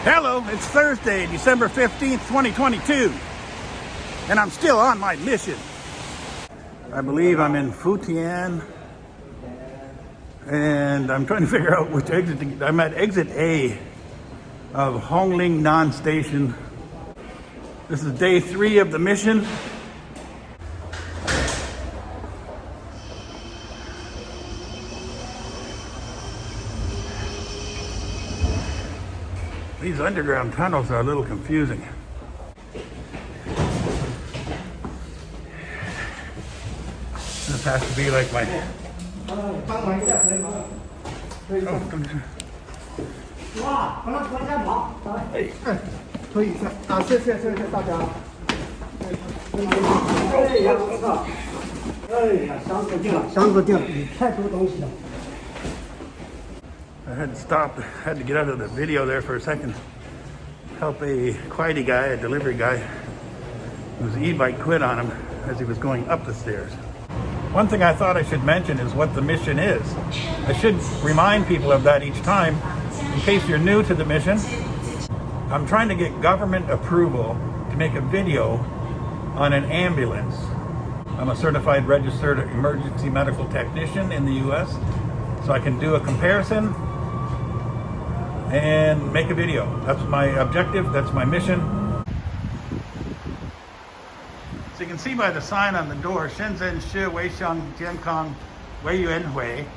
Hello, it's Thursday, December 15th, 2022, and I'm still on my mission. I believe I'm in Futian, and I'm trying to figure out which exit to get. I'm at exit A of Honglingnan Station. This is day 3 of the mission. These underground tunnels are a little confusing. This has to be like my... I had to stop, had to get out of the video there for a second. Help a Quidey guy, a delivery guy, whose e-bike quit on him as he was going up the stairs. One thing I thought I should mention is what the mission is. I should remind people of that each time, in case you're new to the mission. I'm trying to get government approval to make a video on an ambulance. I'm a certified registered emergency medical technician in the US, so I can do a comparison and make a video. That's my objective, that's my mission. So you can see by the sign on the door, Shenzhen Shi Weixiang Jiankang Weiyuanhui.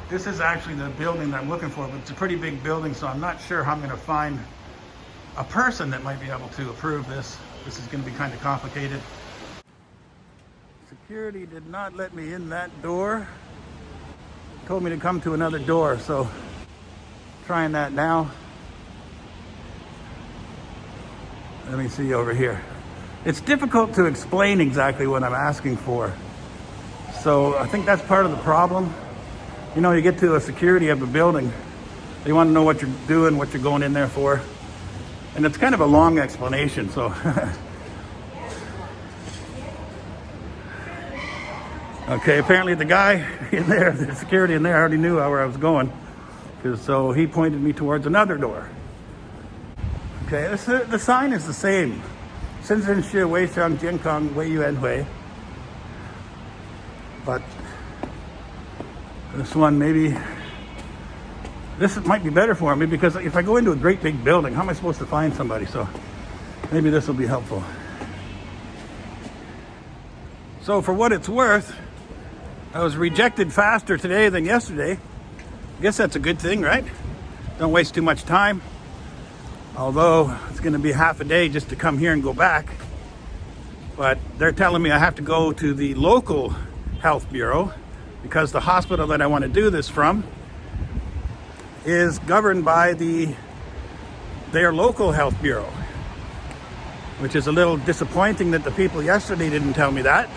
This is actually the building that I'm looking for, but it's a pretty big building, so I'm not sure how I'm gonna find a person that might be able to approve this. This is gonna be kind of complicated. Security did not let me in that door. Told me to come to another door, so trying that now. Let me see over here. It's difficult to explain exactly what I'm asking for. So I think that's part of the problem. You know, you get to a security of a building, they want to know what you're doing, what you're going in there for. And it's kind of a long explanation, so. Okay, apparently the guy in there, the security in there, already knew where I was going. So he pointed me towards another door. Okay, the sign is the same. Shenzhen Shi Weixiang Jiankang Weiyuanhui. But this one, maybe, this might be better for me, because if I go into a great big building, how am I supposed to find somebody? So maybe this will be helpful. So for what it's worth, I was rejected faster today than yesterday. I guess that's a good thing, right? Don't waste too much time. Although it's going to be half a day just to come here and go back. But they're telling me I have to go to the local health bureau, because the hospital that I want to do this from is governed by their local health bureau. Which is a little disappointing that the people yesterday didn't tell me that.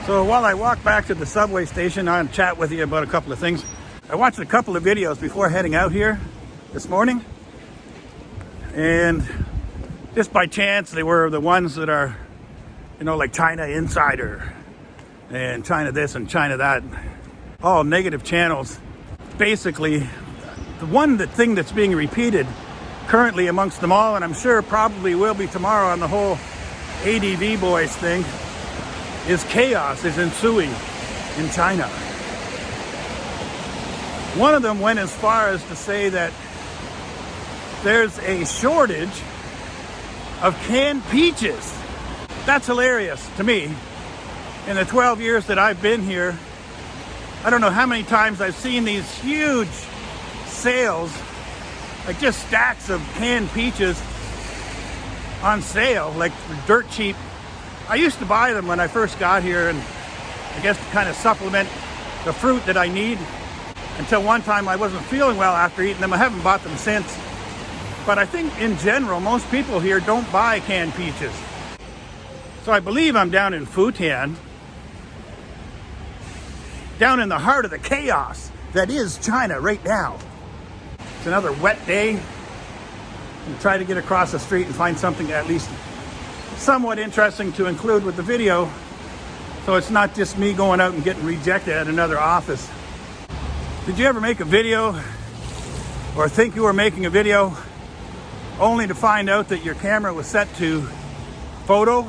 So while I walk back to the subway station, I'll chat with you about a couple of things. I watched a couple of videos before heading out here this morning. And just by chance, they were the ones that are, you know, like China Insider and China this and China that. All negative channels. Basically, the thing that's being repeated currently amongst them all, and I'm sure probably will be tomorrow on the whole ADV boys thing, is chaos is ensuing in China. One of them went as far as to say that there's a shortage of canned peaches. That's hilarious to me. In the 12 years that I've been here, I don't know how many times I've seen these huge sales, like just stacks of canned peaches on sale, like for dirt cheap. I used to buy them when I first got here, and I guess to kind of supplement the fruit that I need, until one time I wasn't feeling well after eating them. I haven't bought them since. But I think in general, most people here don't buy canned peaches. So I believe I'm down in Futian, down in the heart of the chaos that is China right now. It's another wet day. I'm try to get across the street and find something at least somewhat interesting to include with the video, so it's not just me going out and getting rejected at another office. Did you ever make a video or think you were making a video only to find out that your camera was set to photo.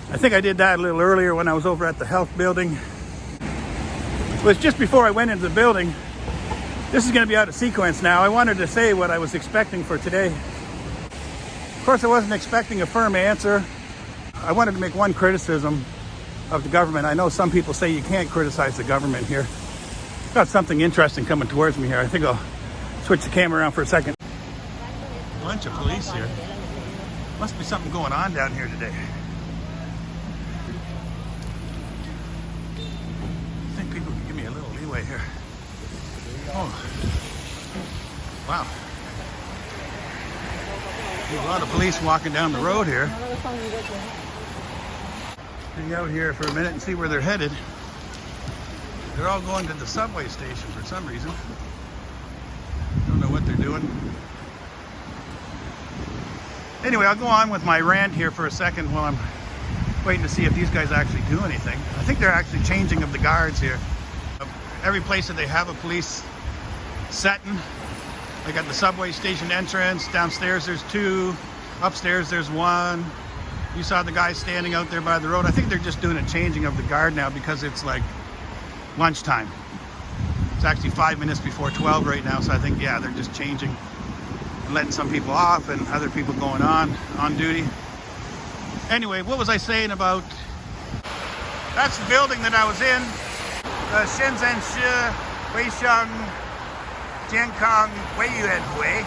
I think I did that a little earlier when I was over at the health building. It was just before I went into the building. This is going to be out of sequence now. I wanted to say what I was expecting for today. Of course, I wasn't expecting a firm answer. I wanted to make one criticism of the government. I know some people say you can't criticize the government here. Got something interesting coming towards me here. I think I'll switch the camera around for a second. Bunch of police here. Must be something going on down here today. I think people can give me a little leeway here. Oh, wow. There's a lot of police walking down the road here. Hang out here for a minute and see where they're headed. They're all going to the subway station for some reason. Don't know what they're doing. Anyway, I'll go on with my rant here for a second while I'm waiting to see if these guys actually do anything. I think they're actually changing of the guards here. Every place that they have a police setting, like at the subway station entrance, downstairs there's 2, upstairs there's 1. You saw the guy standing out there by the road. I think they're just doing a changing of the guard now because it's like lunchtime. It's actually 5 minutes before 12 right now, so I think, yeah, they're just changing and letting some people off and other people going on duty. Anyway, what was I saying about... That's the building that I was in. The Shenzhen Shi Weisheng Jiankang Weiyuan Hui.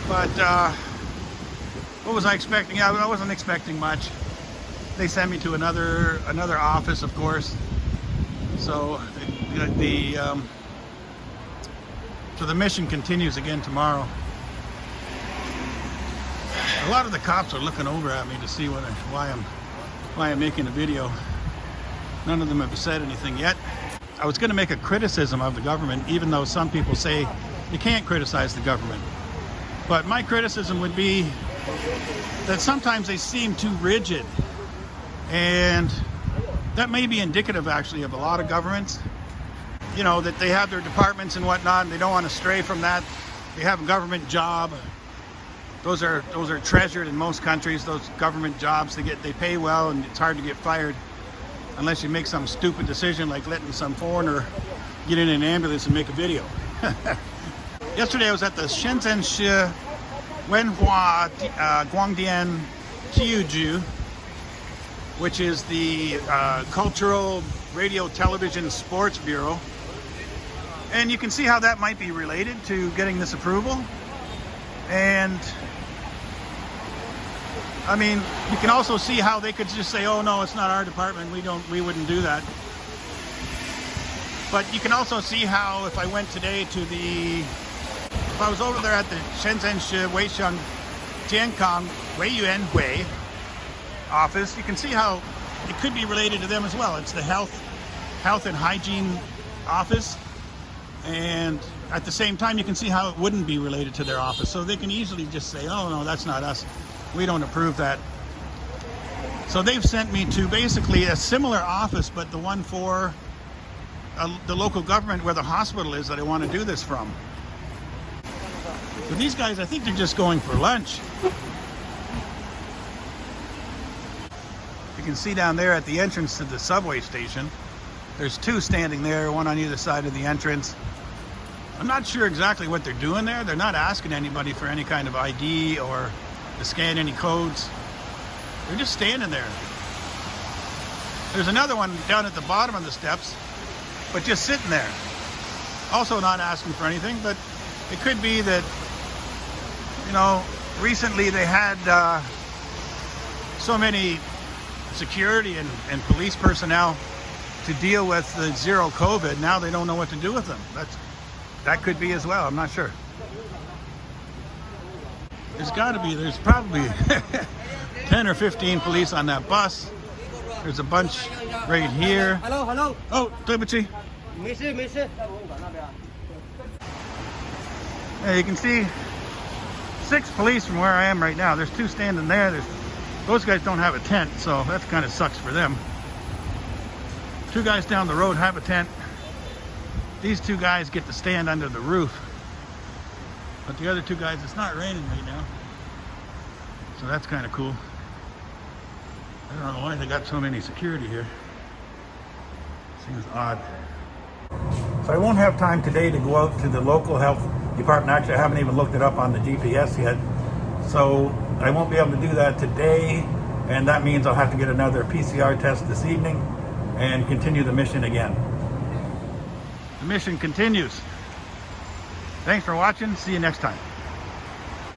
But what was I expecting? Yeah, I wasn't expecting much. They sent me to another office, of course. So the mission continues again tomorrow. A lot of the cops are looking over at me to see why I'm making a video. None of them have said anything yet. I was going to make a criticism of the government, even though some people say you can't criticize the government. But my criticism would be that sometimes they seem too rigid. And that may be indicative, actually, of a lot of governments. You know, that they have their departments and whatnot, and they don't want to stray from that. They have a government job. Those are treasured in most countries, those government jobs. They pay well, and it's hard to get fired unless you make some stupid decision like letting some foreigner get in an ambulance and make a video. Yesterday I was at the Shenzhen Shi Wenhua Guangdian Jiuju, which is the Cultural Radio Television Sports Bureau. And you can see how that might be related to getting this approval. And I mean, you can also see how they could just say, oh no, it's not our department, we wouldn't do that. But you can also see how if I went today to if I was over there at the Shenzhen Shi Weisheng Jiankang Weiyuan Hui office, you can see how it could be related to them as well. It's the health and hygiene office. And at the same time, you can see how it wouldn't be related to their office. So they can easily just say, oh no, that's not us. We don't approve that. So they've sent me to basically a similar office, but the one for the local government where the hospital is that I want to do this from. So these guys, I think they're just going for lunch. You can see down there at the entrance to the subway station, there's 2 standing there, one on either side of the entrance. I'm not sure exactly what they're doing there. They're not asking anybody for any kind of ID or to scan any codes. They're just standing there. There's another one down at the bottom of the steps, but just sitting there. Also not asking for anything, but it could be that, you know, recently they had so many security and police personnel to deal with the zero COVID. Now they don't know what to do with them. That could be as well. I'm not sure. There's probably 10 or 15 police on that bus. There's a bunch right here. Hello. Oh, 对不起. Yeah, you can see 6 police from where I am right now. There's 2 standing there. Those guys don't have a tent, so that kind of sucks for them. 2 guys down the road have a tent. these two guys get to stand under the roof. But the other two guys, it's not raining right now. So that's kind of cool. I don't know why they got so many security here. Seems odd. So I won't have time today to go out to the local health department. Actually, I haven't even looked it up on the GPS yet. So I won't be able to do that today. And that means I'll have to get another PCR test this evening and continue the mission again. The mission continues. Thanks for watching. See you next time.